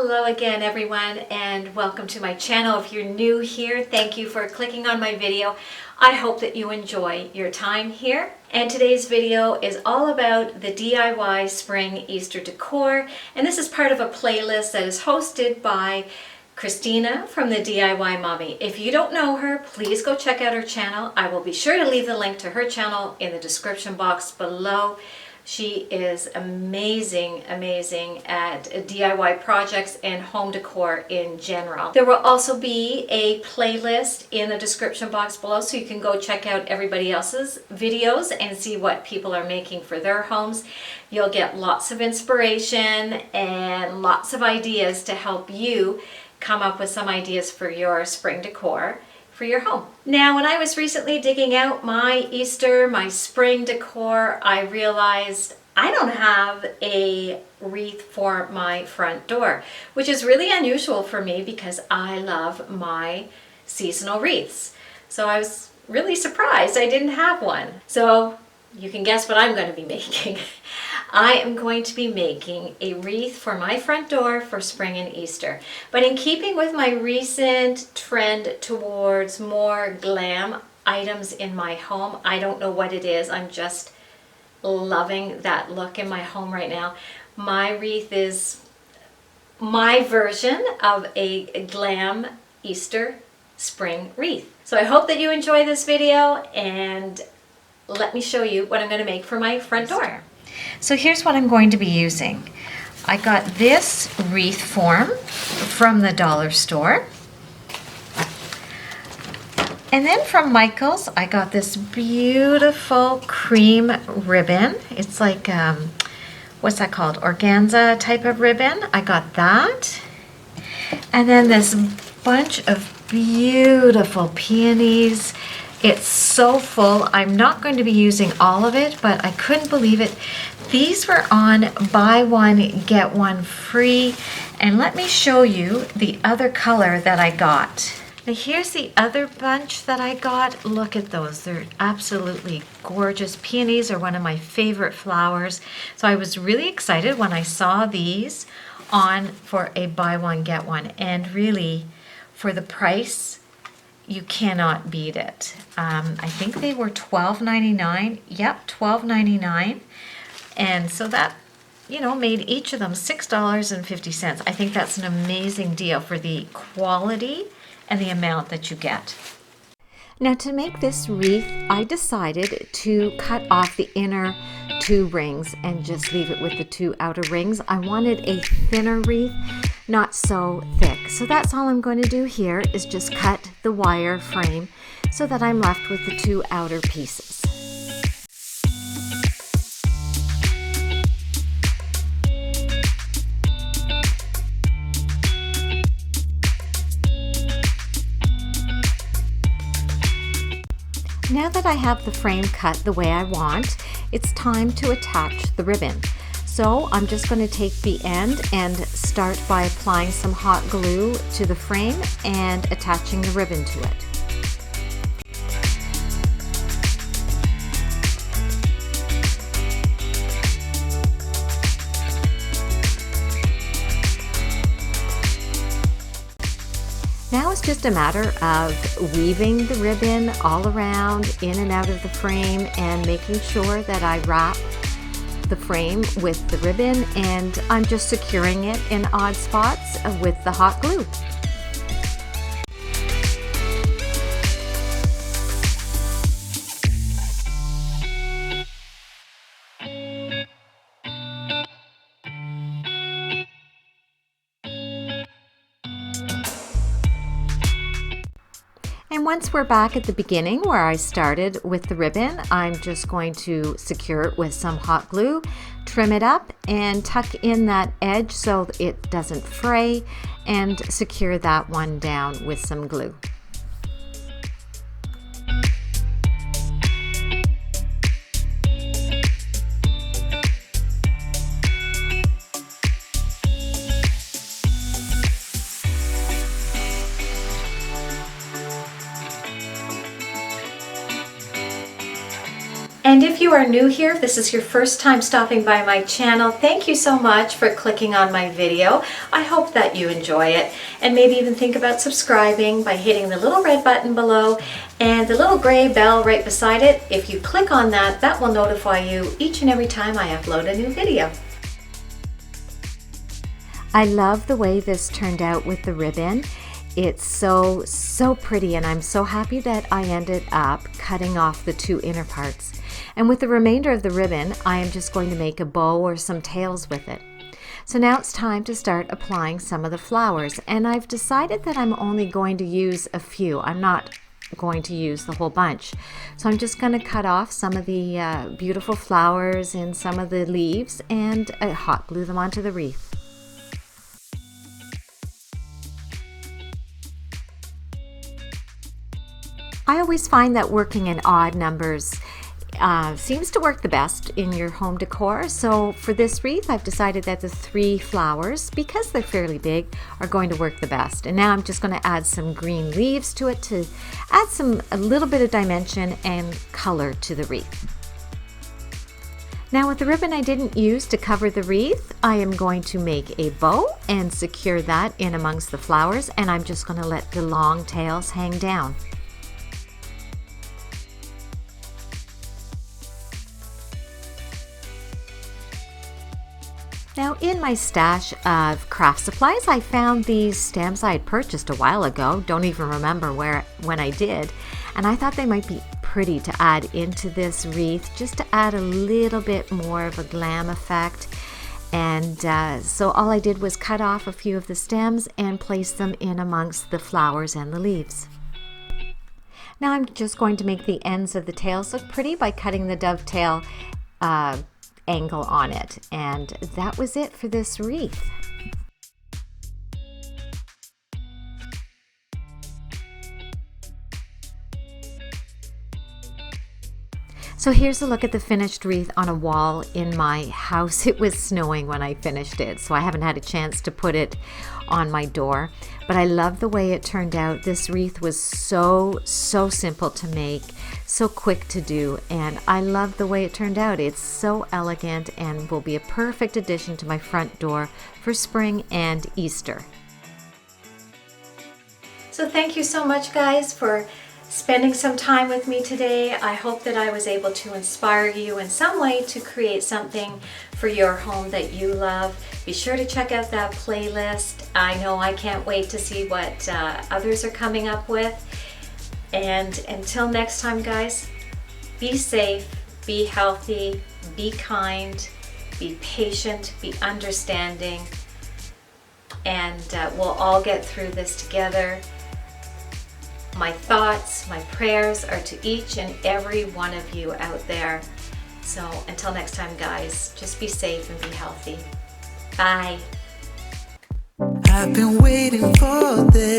Hello again everyone, and welcome to my channel. If you're new here, thank you for clicking on my video. I hope that you enjoy your time here. And today's video is all about the DIY spring Easter decor, and this is part of a playlist that is hosted by Christina from the DIY Mommy. If you don't know her, please go check out her channel. I will be sure to leave the link to her channel in the description box below. She is amazing at DIY projects and home decor in general. There will also be a playlist in the description box below, so you can go check out everybody else's videos and see what people are making for their homes. You'll get lots of inspiration and lots of ideas to help you come up with some ideas for your spring decor for your home. Now, when I was recently digging out my Easter, my spring decor, I realized I don't have a wreath for my front door, which is really unusual for me because I love my seasonal wreaths. So I was really surprised I didn't have one. So you can guess what I'm going to be making. I am going to be making a wreath for my front door for spring and Easter. But in keeping with my recent trend towards more glam items in my home, I don't know what it is. I'm just loving that look in my home right now. My wreath is my version of a glam Easter spring wreath. So I hope that you enjoy this video, and let me show you what I'm going to make for my front door. So here's what I'm going to be using. I got this wreath form from the dollar store. And then from Michael's, I got this beautiful cream ribbon. It's like, what's that called? Organza type of ribbon. I got that. And then this bunch of beautiful peonies. It's so full. I'm not going to be using all of it, but I couldn't believe it. These were on buy one, get one free. And let me show you the other color that I got. Now here's the other bunch that I got. Look at those. They're absolutely gorgeous. Peonies are one of my favorite flowers. So I was really excited when I saw these on for a buy one, get one. And really, for the price, you cannot beat it. I think they were $12.99. Yep, $12.99. And so that, made each of them $6.50. I think that's an amazing deal for the quality and the amount that you get. Now, to make this wreath, I decided to cut off the inner two rings and just leave it with the two outer rings. I wanted a thinner wreath, not so thick. So that's all I'm going to do here is just cut the wire frame so that I'm left with the two outer pieces. Now that I have the frame cut the way I want, it's time to attach the ribbon. So I'm just going to take the end and start by applying some hot glue to the frame and attaching the ribbon to it. Now it's just a matter of weaving the ribbon all around, in and out of the frame, and making sure that I wrap the frame with the ribbon, and I'm just securing it in odd spots with the hot glue. And once we're back at the beginning where I started with the ribbon, I'm just going to secure it with some hot glue, trim it up, and tuck in that edge so it doesn't fray, and secure that one down with some glue. And if you are new here, if this is your first time stopping by my channel, thank you so much for clicking on my video. I hope that you enjoy it, and maybe even think about subscribing by hitting the little red button below and the little gray bell right beside it. If you click on that, that will notify you each and every time I upload a new video. I love the way this turned out with the ribbon. It's so pretty, and I'm so happy that I ended up cutting off the two inner parts. And with the remainder of the ribbon, I am just going to make a bow or some tails with it. So now it's time to start applying some of the flowers, and I've decided that I'm only going to use a few. I'm not going to use the whole bunch. So I'm just going to cut off some of the beautiful flowers and some of the leaves and hot glue them onto the wreath. I always find that working in odd numbers seems to work the best in your home decor. So for this wreath, I've decided that the 3 flowers, because they're fairly big, are going to work the best. And now I'm just going to add some green leaves to it to add a little bit of dimension and color to the wreath. Now with the ribbon I didn't use to cover the wreath, I am going to make a bow and secure that in amongst the flowers, and I'm just going to let the long tails hang down. Now in my stash of craft supplies, I found these stamps I had purchased a while ago, don't even remember when I did, and I thought they might be pretty to add into this wreath, just to add a little bit more of a glam effect. And so all I did was cut off a few of the stems and place them in amongst the flowers and the leaves. Now I'm just going to make the ends of the tails look pretty by cutting the dovetail angle on it, and that was it for this wreath. So here's a look at the finished wreath on a wall in my house. It was snowing when I finished it, so I haven't had a chance to put it on my door, but I love the way it turned out. This wreath was so simple to make, so quick to do, and I love the way it turned out. It's so elegant and will be a perfect addition to my front door for spring and Easter. So thank you so much, guys, for spending some time with me today. I hope that I was able to inspire you in some way to create something for your home that you love. Be sure to check out that playlist. I know I can't wait to see what others are coming up with. And until next time, guys, be safe, be healthy, be kind, be patient, be understanding, and we'll all get through this together. My thoughts, my prayers are to each and every one of you out there. So until next time, guys, just be safe and be healthy. Bye. I've been waiting for this.